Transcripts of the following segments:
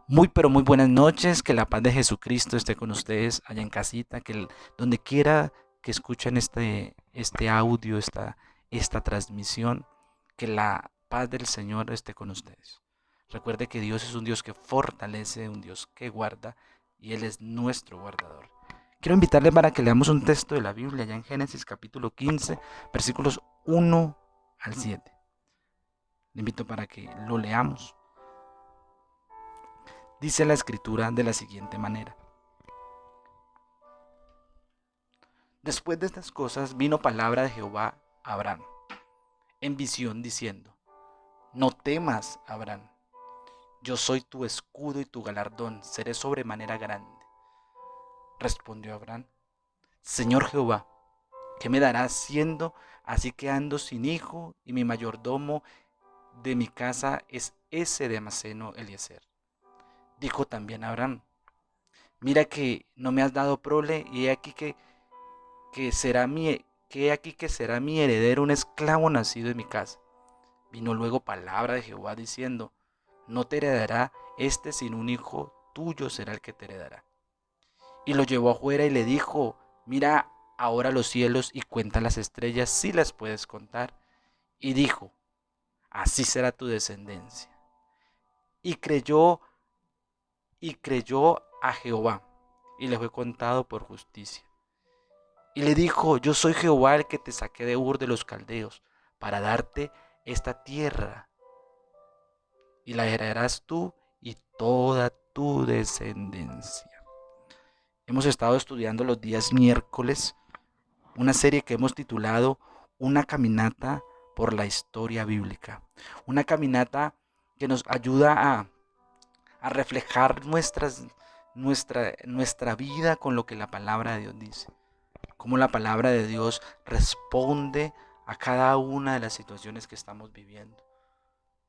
Muy pero muy buenas noches, que la paz de Jesucristo esté con ustedes allá en casita, donde quiera que escuchen este audio, esta transmisión, que la paz del Señor esté con ustedes. Recuerde que Dios es un Dios que fortalece, un Dios que guarda y Él es nuestro guardador. Quiero invitarle para que leamos un texto de la Biblia allá en Génesis capítulo 15, versículos 1 al 7. Le invito para que lo leamos. Dice la escritura de la siguiente manera. Después de estas cosas vino palabra de Jehová a Abraham en visión diciendo: No temas, Abraham, yo soy tu escudo y tu galardón, seré sobremanera grande. Respondió Abraham: Señor Jehová, ¿qué me darás siendo así que ando sin hijo y mi mayordomo de mi casa es ese Damaseno Eliezer? Dijo también Abraham: Mira que no me has dado prole y he aquí que será mi heredero un esclavo nacido en mi casa. Vino luego palabra de Jehová diciendo: No te heredará este, sino un hijo tuyo será el que te heredará. Y lo llevó afuera y le dijo: Mira ahora los cielos y cuenta las estrellas si las puedes contar. Y dijo: Así será tu descendencia. Y creyó, y creyó a Jehová, y le fue contado por justicia. Y le dijo: Yo soy Jehová el que te saqué de Ur de los Caldeos, para darte esta tierra, y la heredarás tú y toda tu descendencia. Hemos estado estudiando los días miércoles una serie que hemos titulado Una caminata por la historia bíblica. Una caminata que nos ayuda a reflejar nuestra vida con lo que la palabra de Dios dice. Cómo la palabra de Dios responde a cada una de las situaciones que estamos viviendo.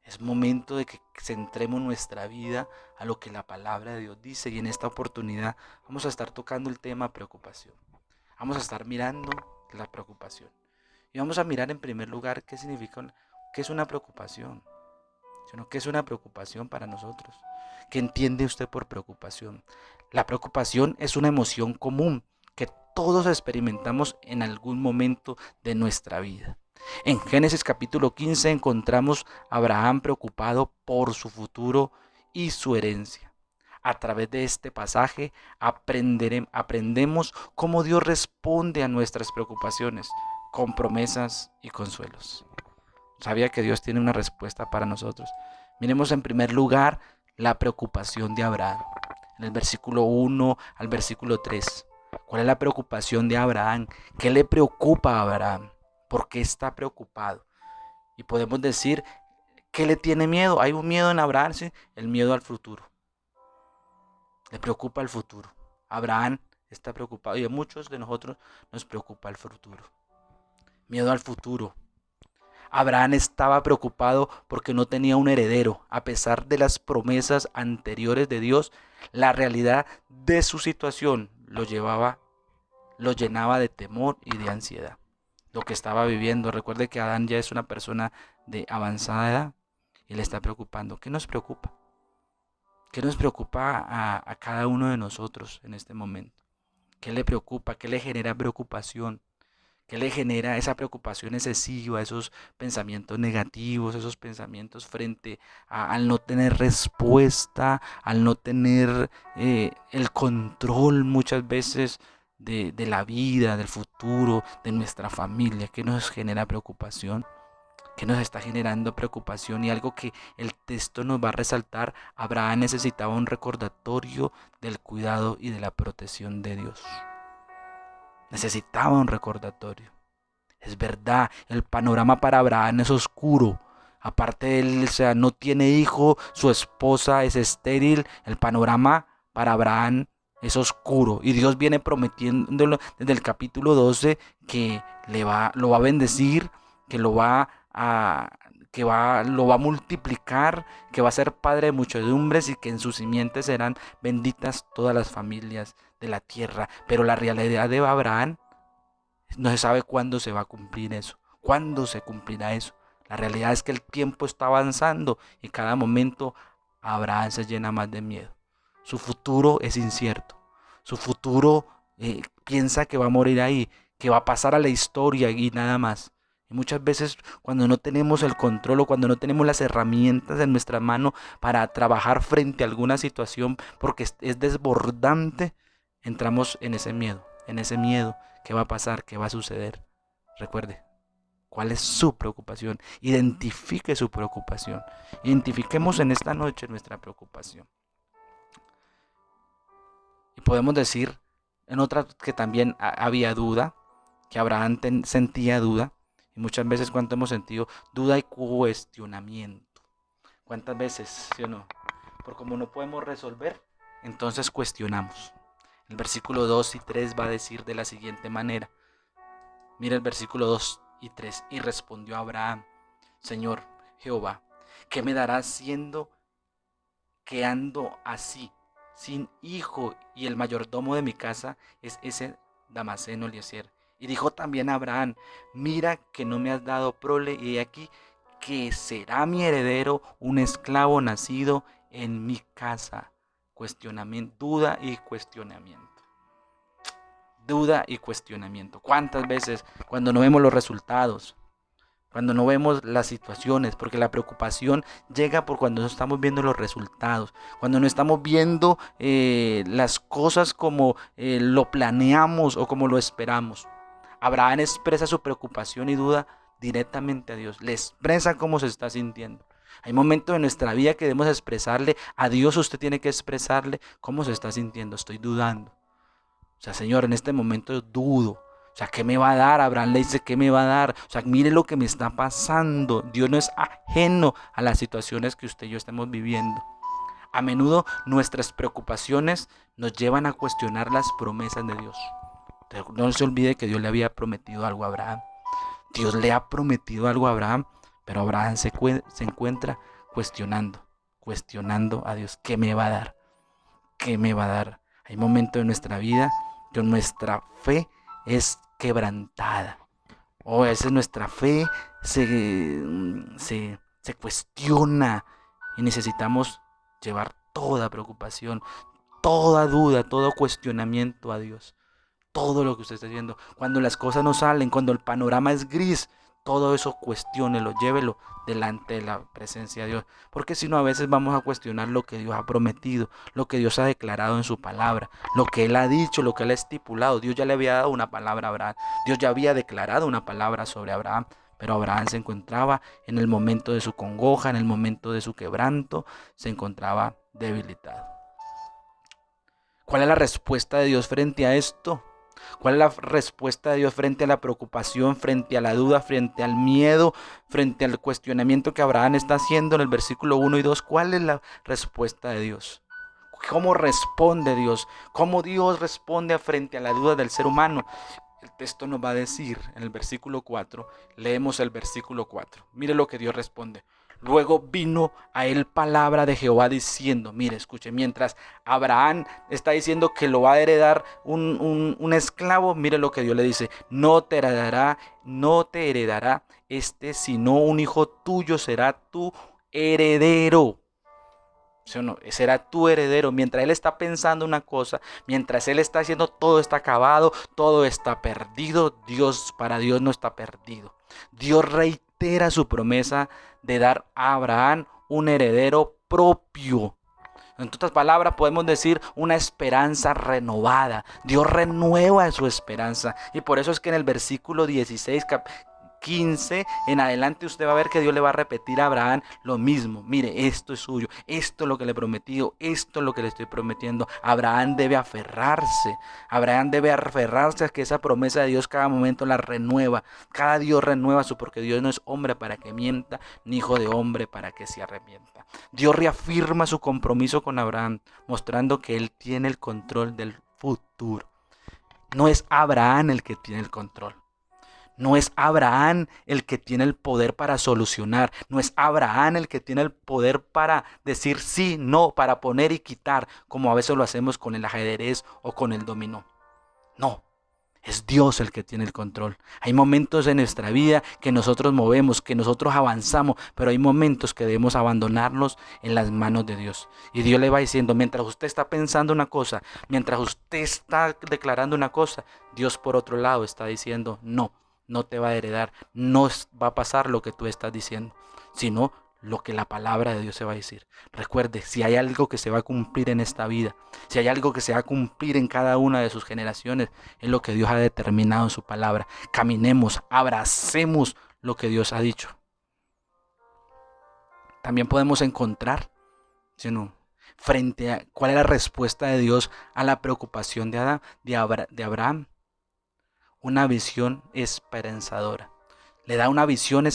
Es momento de que centremos nuestra vida a lo que la palabra de Dios dice, y en esta oportunidad vamos a estar tocando el tema preocupación. Vamos a estar mirando la preocupación. Y vamos a mirar en primer lugar qué significa, qué es una preocupación, sino qué es una preocupación para nosotros. ¿Qué entiende usted por preocupación? La preocupación es una emoción común que todos experimentamos en algún momento de nuestra vida. En Génesis capítulo 15 encontramos a Abraham preocupado por su futuro y su herencia. A través de este pasaje aprendemos cómo Dios responde a nuestras preocupaciones con promesas y consuelos. ¿Sabía que Dios tiene una respuesta para nosotros? Miremos en primer lugar la preocupación de Abraham. En el versículo 1 al versículo 3. ¿Cuál es la preocupación de Abraham? ¿Qué le preocupa a Abraham? ¿Por qué está preocupado? Y podemos decir, ¿qué le tiene miedo? Hay un miedo en Abraham, ¿sí? El miedo al futuro. Le preocupa el futuro. Abraham está preocupado y a muchos de nosotros nos preocupa el futuro. Miedo al futuro. Abraham estaba preocupado porque no tenía un heredero. A pesar de las promesas anteriores de Dios, la realidad de su situación lo llenaba de temor y de ansiedad. Lo que estaba viviendo. Recuerde que Adán ya es una persona de avanzada edad y le está preocupando. ¿Qué nos preocupa? ¿Qué nos preocupa a cada uno de nosotros en este momento? ¿Qué le preocupa? ¿Qué le genera preocupación? ¿Qué le genera esa preocupación excesiva, esos pensamientos negativos, esos pensamientos frente al no tener respuesta, al no tener el control muchas veces de la vida, del futuro, de nuestra familia? ¿Qué nos genera preocupación? ¿Qué nos está generando preocupación? Y algo que el texto nos va a resaltar: Abraham necesitaba un recordatorio del cuidado y de la protección de Dios. Necesitaba un recordatorio. Es verdad, el panorama para Abraham es oscuro. Aparte de él, o sea, no tiene hijo, su esposa es estéril. El panorama para Abraham es oscuro. Y Dios viene prometiéndolo desde el capítulo 12 que lo va a bendecir, que lo va a multiplicar, que va a ser padre de muchedumbres y que en sus simientes serán benditas todas las familias de la tierra. Pero la realidad de Abraham, no se sabe cuándo se va a cumplir eso, cuándo se cumplirá eso. La realidad es que el tiempo está avanzando y cada momento Abraham se llena más de miedo. Su futuro es incierto. Su futuro piensa que va a morir ahí, que va a pasar a la historia y nada más. Y muchas veces cuando no tenemos el control o cuando no tenemos las herramientas en nuestra mano para trabajar frente a alguna situación porque es desbordante, entramos en ese miedo, ¿qué va a pasar? ¿Qué va a suceder? Recuerde, ¿cuál es su preocupación? Identifique su preocupación. Identifiquemos en esta noche nuestra preocupación. Y podemos decir en otra que también había duda, que Abraham sentía duda. Y muchas veces cuando hemos sentido duda y cuestionamiento. ¿Cuántas veces, sí o no? Por como no podemos resolver, entonces cuestionamos. El versículo 2 y 3 va a decir de la siguiente manera. Mira el versículo 2 y 3. Y respondió Abraham: Señor Jehová, ¿qué me darás siendo que ando así, sin hijo, y el mayordomo de mi casa es ese Damaseno Eliezer? Y dijo también Abraham: mira que no me has dado prole, y he aquí que será mi heredero un esclavo nacido en mi casa. Cuestionamiento, duda y cuestionamiento. Duda y cuestionamiento. ¿Cuántas veces cuando no vemos los resultados, cuando no vemos las situaciones, porque la preocupación llega por cuando no estamos viendo los resultados, cuando no estamos viendo las cosas como lo planeamos o como lo esperamos? Abraham expresa su preocupación y duda directamente a Dios, le expresa cómo se está sintiendo. Hay momentos en nuestra vida que debemos expresarle a Dios. Usted tiene que expresarle cómo se está sintiendo. Estoy dudando. O sea, Señor, en este momento dudo. O sea, ¿qué me va a dar? Abraham le dice, ¿qué me va a dar? O sea, mire lo que me está pasando. Dios no es ajeno a las situaciones que usted y yo estamos viviendo. A menudo nuestras preocupaciones nos llevan a cuestionar las promesas de Dios. No se olvide que Dios le había prometido algo a Abraham. Dios le ha prometido algo a Abraham, pero Abraham se encuentra cuestionando a Dios. ¿Qué me va a dar? ¿Qué me va a dar? Hay momentos en nuestra vida que nuestra fe es quebrantada. O a veces nuestra fe se cuestiona y necesitamos llevar toda preocupación, toda duda, todo cuestionamiento a Dios. Todo lo que usted está haciendo. Cuando las cosas no salen, cuando el panorama es gris, todo eso cuestiónelo, llévelo delante de la presencia de Dios. Porque si no, a veces vamos a cuestionar lo que Dios ha prometido, lo que Dios ha declarado en su palabra, lo que Él ha dicho, lo que Él ha estipulado. Dios ya le había dado una palabra a Abraham. Dios ya había declarado una palabra sobre Abraham. Pero Abraham se encontraba en el momento de su congoja, en el momento de su quebranto, se encontraba debilitado. ¿Cuál es la respuesta de Dios frente a esto? ¿Cuál es la respuesta de Dios frente a la preocupación, frente a la duda, frente al miedo, frente al cuestionamiento que Abraham está haciendo en el versículo 1 y 2? ¿Cuál es la respuesta de Dios? ¿Cómo responde Dios? ¿Cómo Dios responde frente a la duda del ser humano? El texto nos va a decir en el versículo 4, leemos el versículo 4. Mire lo que Dios responde. Luego vino a él palabra de Jehová diciendo, mire, escuche, mientras Abraham está diciendo que lo va a heredar un esclavo, mire lo que Dios le dice: no te heredará sino un hijo tuyo será tu heredero. ¿Sí o no? Será tu heredero. Mientras él está pensando una cosa, mientras él está haciendo todo está acabado, todo está perdido, para Dios no está perdido. Dios reitera su promesa de dar a Abraham un heredero propio. En otras palabras, podemos decir una esperanza renovada. Dios renueva su esperanza. Y por eso es que en el versículo 16, 15 en adelante, usted va a ver que Dios le va a repetir a Abraham lo mismo. Mire, esto es suyo, esto es lo que le he prometido, esto es lo que le estoy prometiendo. Abraham debe aferrarse a que esa promesa de Dios cada momento la renueva. Cada Dios renueva porque Dios no es hombre para que mienta, ni hijo de hombre para que se arrepienta. Dios reafirma su compromiso con Abraham, mostrando que él tiene el control del futuro. No es Abraham el que tiene el control. No es Abraham el que tiene el poder para solucionar. No es Abraham el que tiene el poder para decir sí, no, para poner y quitar, como a veces lo hacemos con el ajedrez o con el dominó. No, Es Dios el que tiene el control. Hay momentos en nuestra vida que nosotros movemos, que nosotros avanzamos, pero hay momentos que debemos abandonarlos en las manos de Dios. Y Dios le va diciendo, mientras usted está pensando una cosa, mientras usted está declarando una cosa, Dios por otro lado está diciendo, no, no te va a heredar, no va a pasar lo que tú estás diciendo, sino lo que la palabra de Dios se va a decir. Recuerde, si hay algo que se va a cumplir en esta vida, si hay algo que se va a cumplir en cada una de sus generaciones, es lo que Dios ha determinado en su palabra. Caminemos, abracemos lo que Dios ha dicho. También podemos encontrar, ¿sí o no?, frente a cuál es la respuesta de Dios a la preocupación de Abraham. Una visión esperanzadora. Le da una visión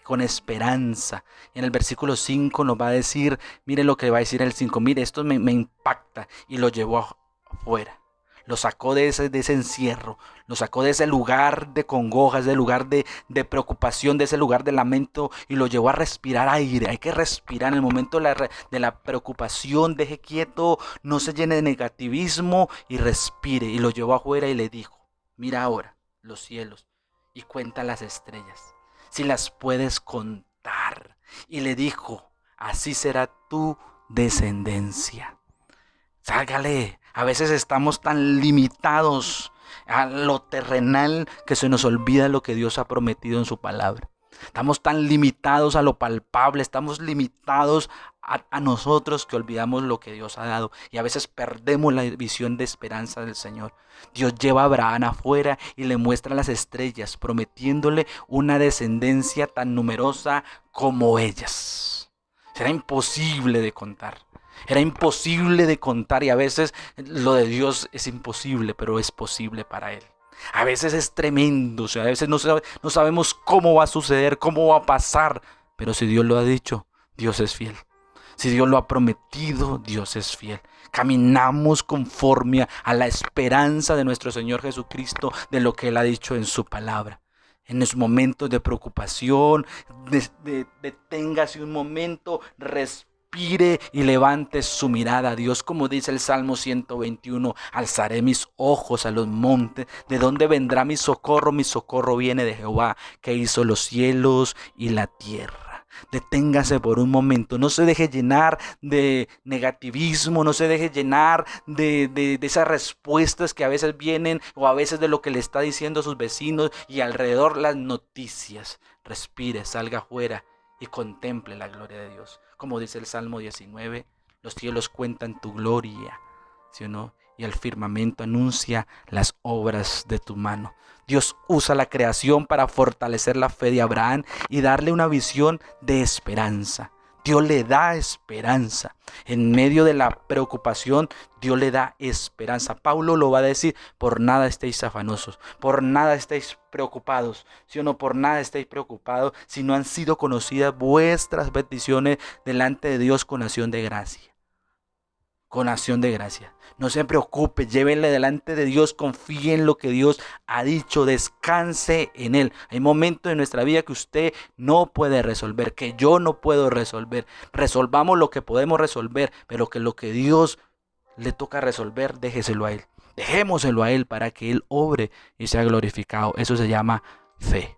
con esperanza. En el versículo 5 nos va a decir, mire lo que va a decir el 5, mire, esto me impacta, y lo llevó afuera. Lo sacó de ese encierro, lo sacó de ese lugar de congoja, de ese lugar de preocupación, de ese lugar de lamento, y lo llevó a respirar aire. Hay que respirar en el momento de la preocupación. Deje quieto, no se llene de negativismo y respire. Y lo llevó afuera y le dijo, mira ahora los cielos y cuenta las estrellas, si las puedes contar. Y le dijo, así será tu descendencia. Sálgale. A veces estamos tan limitados a lo terrenal que se nos olvida lo que Dios ha prometido en su palabra. Estamos tan limitados a lo palpable, estamos limitados a nosotros, que olvidamos lo que Dios ha dado, y a veces perdemos la visión de esperanza del Señor. Dios lleva a Abraham afuera y le muestra las estrellas, prometiéndole una descendencia tan numerosa como ellas. Será imposible de contar. Era imposible de contar, y a veces lo de Dios es imposible, pero es posible para Él. A veces es tremendo, o sea, a veces no sabemos cómo va a suceder, cómo va a pasar, pero si Dios lo ha dicho, Dios es fiel. Si Dios lo ha prometido, Dios es fiel. Caminamos conforme a la esperanza de nuestro Señor Jesucristo, de lo que Él ha dicho en su palabra. En los momentos de preocupación, deténgase un momento, respire y levante su mirada a Dios. Como dice el Salmo 121, alzaré mis ojos a los montes. ¿De dónde vendrá mi socorro? Mi socorro viene de Jehová, que hizo los cielos y la tierra. Deténgase por un momento, no se deje llenar de negativismo, no se deje llenar de esas respuestas que a veces vienen, o a veces de lo que le está diciendo a sus vecinos y alrededor las noticias. Respire, salga afuera y contemple la gloria de Dios. Como dice el Salmo 19, los cielos cuentan tu gloria, ¿sí o no? Y el firmamento anuncia las obras de tu mano. Dios usa la creación para fortalecer la fe de Abraham y darle una visión de esperanza. Dios le da esperanza. En medio de la preocupación, Dios le da esperanza. Pablo lo va a decir, por nada estéis afanosos, por nada estéis preocupados, ¿sí o no? Por nada estéis preocupados, si no han sido conocidas vuestras peticiones delante de Dios con acción de gracia. Con acción de gracia. No se preocupe, llévenle delante de Dios, confíe en lo que Dios ha dicho, descanse en Él. Hay momentos en nuestra vida que usted no puede resolver, que yo no puedo resolver. Resolvamos lo que podemos resolver, pero que lo que Dios le toca resolver, déjeselo a Él. Dejémoselo a Él para que Él obre y sea glorificado. Eso se llama fe.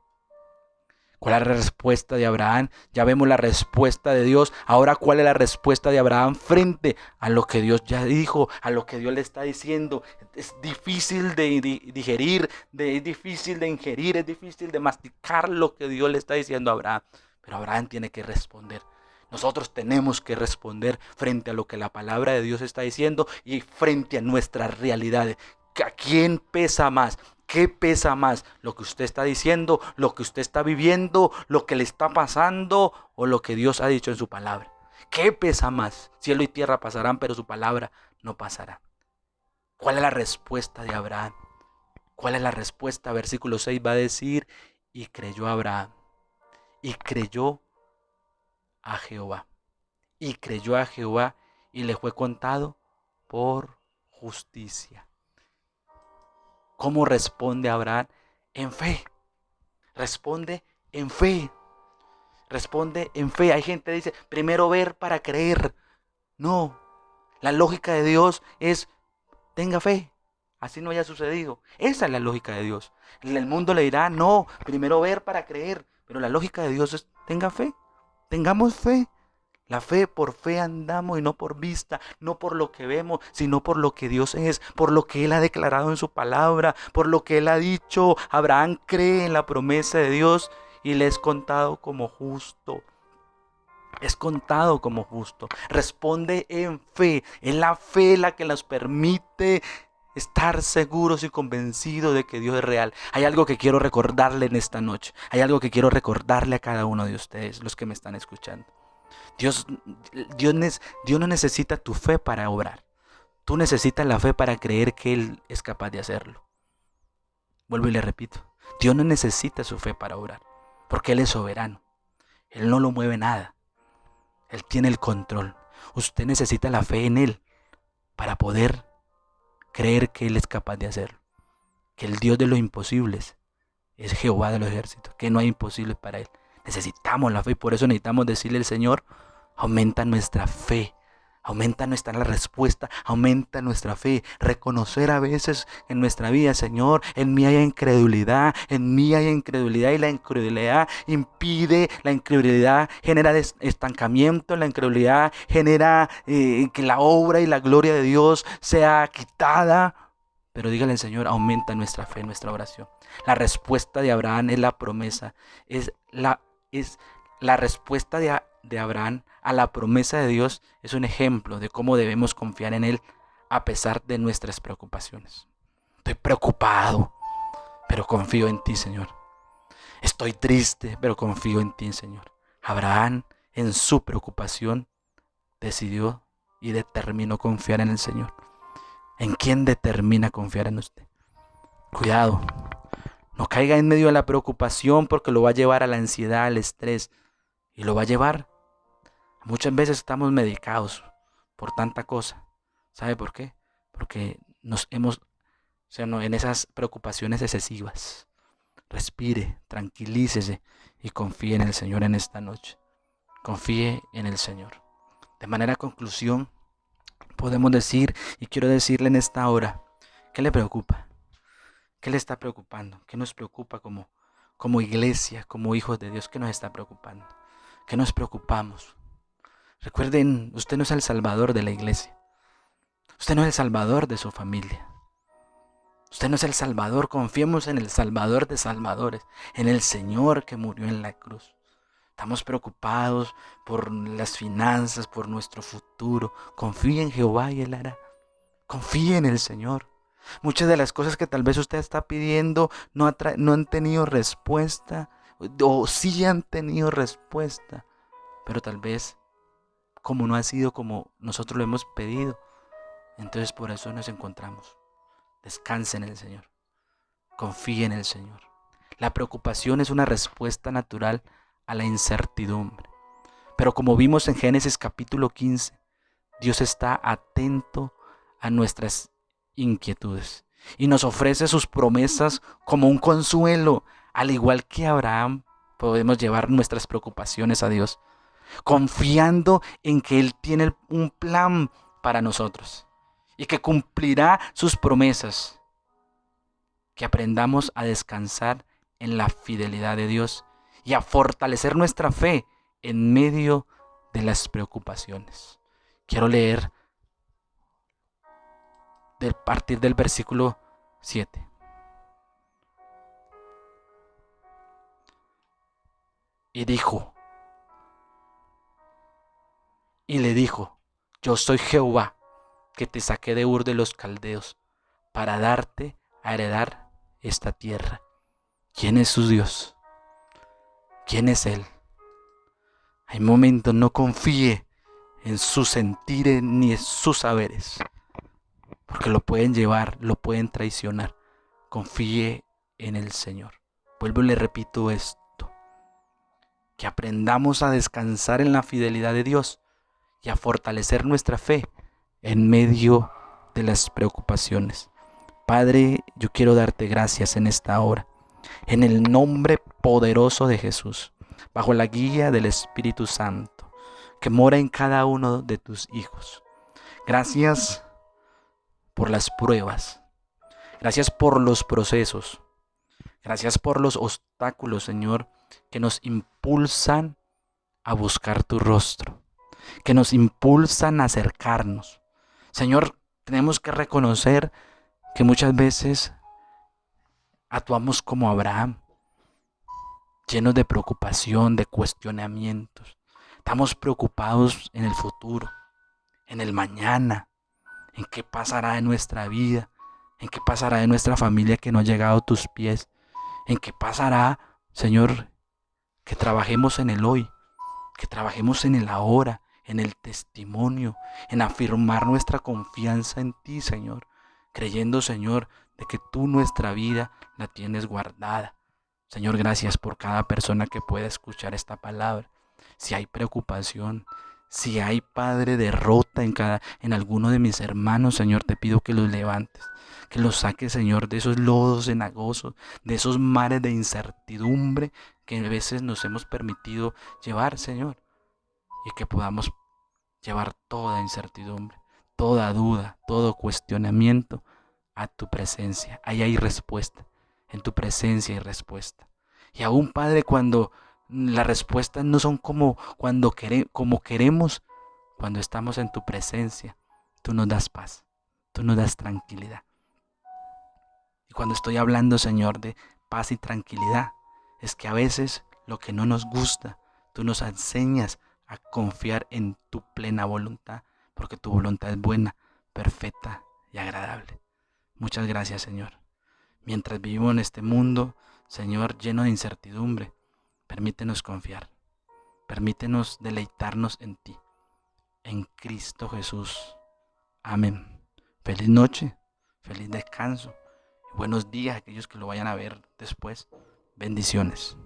¿Cuál es la respuesta de Abraham? Ya vemos la respuesta de Dios. Ahora, ¿cuál es la respuesta de Abraham frente a lo que Dios ya dijo, a lo que Dios le está diciendo? Es difícil de digerir, es difícil de ingerir, es difícil de masticar lo que Dios le está diciendo a Abraham. Pero Abraham tiene que responder. Nosotros tenemos que responder frente a lo que la palabra de Dios está diciendo y frente a nuestras realidades. ¿A quién pesa más? ¿Qué pesa más? ¿Lo que usted está diciendo, lo que usted está viviendo, lo que le está pasando, o lo que Dios ha dicho en su palabra? ¿Qué pesa más? Cielo y tierra pasarán, pero su palabra no pasará. ¿Cuál es la respuesta de Abraham? ¿Cuál es la respuesta? Versículo 6 va a decir, y creyó Abraham, y creyó a Jehová, y creyó a Jehová, y le fue contado por justicia. ¿Cómo responde Abraham? En fe. Responde en fe. Responde en fe. Hay gente que dice, primero ver para creer. No. La lógica de Dios es, tenga fe. así no haya sucedido. Esa es la lógica de Dios. El mundo le dirá, no, primero ver para creer. Pero la lógica de Dios es, tenga fe, tengamos fe. La fe, por fe andamos y no por vista, no por lo que vemos, sino por lo que Dios es, por lo que Él ha declarado en su palabra, por lo que Él ha dicho. Abraham cree en la promesa de Dios y le es contado como justo. Es contado como justo. Responde en fe. Es la fe la que nos permite estar seguros y convencidos de que Dios es real. Hay algo que quiero recordarle en esta noche. Hay algo que quiero recordarle a cada uno de ustedes, los que me están escuchando. Dios, Dios no necesita tu fe para obrar. Tú necesitas la fe para creer que Él es capaz de hacerlo. Vuelvo y le repito. Dios no necesita su fe para obrar, porque Él es soberano. Él no lo mueve nada. Él tiene el control. Usted necesita la fe en Él para poder creer que Él es capaz de hacerlo. Que el Dios de los imposibles es Jehová de los ejércitos, que no hay imposibles para Él. Necesitamos la fe y por eso necesitamos decirle al Señor, aumenta nuestra fe, aumenta nuestra la respuesta, aumenta nuestra fe. Reconocer a veces en nuestra vida, Señor, en mí hay incredulidad, y la incredulidad impide, la incredulidad genera estancamiento, la incredulidad genera que la obra y la gloria de Dios sea quitada. Pero dígale al Señor, aumenta nuestra fe, nuestra oración. La respuesta de Abraham es la promesa, es la respuesta de Abraham a la promesa de Dios es un ejemplo de cómo debemos confiar en Él a pesar de nuestras preocupaciones. Estoy preocupado, pero confío en ti, Señor. Estoy triste, pero confío en ti, Señor. Abraham, en su preocupación, decidió y determinó confiar en el Señor. ¿En quién determina confiar en usted? Cuidado, no caiga en medio de la preocupación porque lo va a llevar a la ansiedad, al estrés. Y lo va a llevar. Muchas veces estamos medicados por tanta cosa. ¿Sabe por qué? Porque en esas preocupaciones excesivas. Respire, tranquilícese y confíe en el Señor en esta noche. Confíe en el Señor. De manera conclusión, podemos decir, y quiero decirle en esta hora, ¿qué le preocupa? ¿Qué le está preocupando? ¿Qué nos preocupa como iglesia, como hijos de Dios? ¿Qué nos está preocupando? ¿Qué nos preocupamos? Recuerden, usted no es el salvador de la iglesia. Usted no es el salvador de su familia. Usted no es el salvador. Confiemos en el salvador de salvadores, en el Señor que murió en la cruz. Estamos preocupados por las finanzas, por nuestro futuro. Confíe en Jehová y Él hará. Confíe en el Señor. Muchas de las cosas que tal vez usted está pidiendo no han tenido respuesta, o sí han tenido respuesta, pero tal vez como no ha sido como nosotros lo hemos pedido. Entonces por eso nos encontramos. Descanse en el Señor. Confíe en el Señor. La preocupación es una respuesta natural a la incertidumbre. Pero como vimos en Génesis capítulo 15, Dios está atento a nuestras inquietudes y nos ofrece sus promesas como un consuelo. Al igual que Abraham, podemos llevar nuestras preocupaciones a Dios, confiando en que Él tiene un plan para nosotros y que cumplirá sus promesas. Que aprendamos a descansar en la fidelidad de Dios y a fortalecer nuestra fe en medio de las preocupaciones. Quiero leer a partir del versículo 7. Y le dijo, yo soy Jehová, que te saqué de Ur de los Caldeos, para darte a heredar esta tierra. ¿Quién es su Dios? ¿Quién es Él? Hay momentos, no confíe en sus sentires ni en sus saberes, porque lo pueden llevar, lo pueden traicionar. Confíe en el Señor. Vuelvo y le repito esto. Que aprendamos a descansar en la fidelidad de Dios y a fortalecer nuestra fe en medio de las preocupaciones. Padre, yo quiero darte gracias en esta hora, en el nombre poderoso de Jesús, bajo la guía del Espíritu Santo, que mora en cada uno de tus hijos. Gracias por las pruebas. Gracias por los procesos. Gracias por los obstáculos, Señor, que nos impulsan a buscar tu rostro, que nos impulsan a acercarnos. Señor, tenemos que reconocer que muchas veces actuamos como Abraham, llenos de preocupación, de cuestionamientos. Estamos preocupados en el futuro, en el mañana, en qué pasará en nuestra vida, en qué pasará en nuestra familia que no ha llegado a tus pies, en qué pasará, Señor, que trabajemos en el hoy, que trabajemos en el ahora, en el testimonio, en afirmar nuestra confianza en ti, Señor, creyendo, Señor, de que tú nuestra vida la tienes guardada. Señor, gracias por cada persona que pueda escuchar esta palabra. Si hay preocupación, si hay, Padre, derrota en alguno de mis hermanos, Señor, te pido que los levantes, que los saques, Señor, de esos lodos cenagosos, de esos mares de incertidumbre que a veces nos hemos permitido llevar, Señor, y que podamos llevar toda incertidumbre, toda duda, todo cuestionamiento a tu presencia. Ahí hay respuesta. En tu presencia hay respuesta. Y aún, Padre, cuando las respuestas no son como queremos, cuando estamos en tu presencia, tú nos das paz, tú nos das tranquilidad. Y cuando estoy hablando, Señor, de paz y tranquilidad, es que a veces lo que no nos gusta, tú nos enseñas a confiar en tu plena voluntad, porque tu voluntad es buena, perfecta y agradable. Muchas gracias, Señor. Mientras vivimos en este mundo, Señor, lleno de incertidumbre, permítenos confiar. Permítenos deleitarnos en ti, en Cristo Jesús. Amén. Feliz noche, feliz descanso y buenos días a aquellos que lo vayan a ver después. Bendiciones.